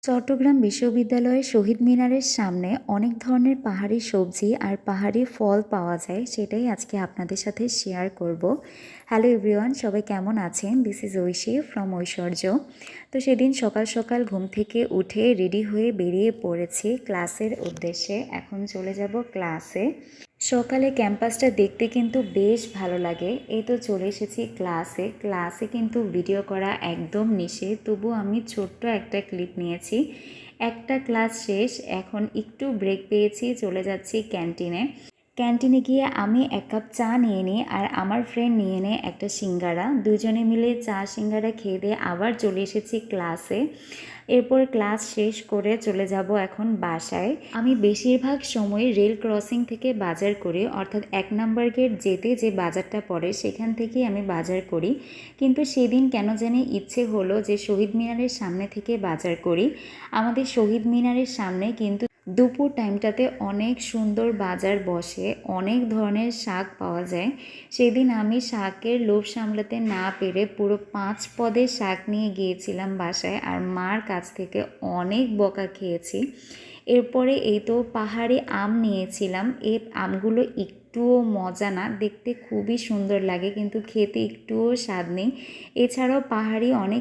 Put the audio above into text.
চট্টগ্রাম বিশ্ববিদ্যালয়ের শহীদ মিনারের সামনে অনেক ধরনের পাহাড়ি সবজি আর পাহাড়ি ফল পাওয়া যায়, সেটাই আজকে আপনাদের সাথে শেয়ার করব। হ্যালো এভরিওয়ান, সবাই কেমন আছেন? দিস ইজ ঐশী ফ্রম ঐশ্বর্য। তো সেদিন সকাল সকাল ঘুম থেকে উঠে রেডি হয়ে বেরিয়ে পড়েছি ক্লাসের উদ্দেশ্যে। এখন চলে যাব ক্লাসে। সকালে ক্যাম্পাসটা দেখতে কিন্তু বেশ ভালো লাগে। এই তো চলে এসেছি ক্লাসে কিন্তু ভিডিও করা একদম নিষেধ, তবু আমি ছোট্ট একটা ক্লিপ নিয়েছি। একটা ক্লাস শেষ, এখন একটু ব্রেক পেয়েছি, চলে যাচ্ছি ক্যান্টিনে গিয়ে আমি এক কাপ চা নিয়ে নিই আর আমার ফ্রেন্ড নিয়ে নেয় একটা সিঙ্গারা। দুজনে মিলে চা সিঙ্গারা খেয়ে দিয়ে আবার চলে এসেছি ক্লাসে। এরপর ক্লাস শেষ করে চলে যাব এখন বাসায়। আমি বেশিরভাগ সময় রেল ক্রসিং থেকে বাজার করি, অর্থাৎ 1 নাম্বার গেট যেতে যে বাজারটা পড়ে সেখান থেকেই আমি বাজার করি। কিন্তু সেদিন কেন জানি ইচ্ছে হলো যে শহীদ মিনারের সামনে থেকে বাজার করি। আমাদের শহীদ মিনারের সামনে কিন্তু দুপুর টাইমটাতে অনেক সুন্দর বাজার বসে, অনেক ধরনের শাক পাওয়া যায়। সেদিন আমি শাকের লোভ সামলাতে না পেরে পুরো 5 পদের শাক নিয়ে গিয়েছিলাম বাসায়, আর মার কাছ থেকে অনেক বকা খেয়েছি। এরপরে এই তো পাহাড়ি আম নিয়েছিলাম। এই আমগুলো একটুও মজা না, দেখতে খুবই সুন্দর লাগে কিন্তু খেতে একটুও স্বাদ নেই। এছাড়াও পাহাড়ি অনেক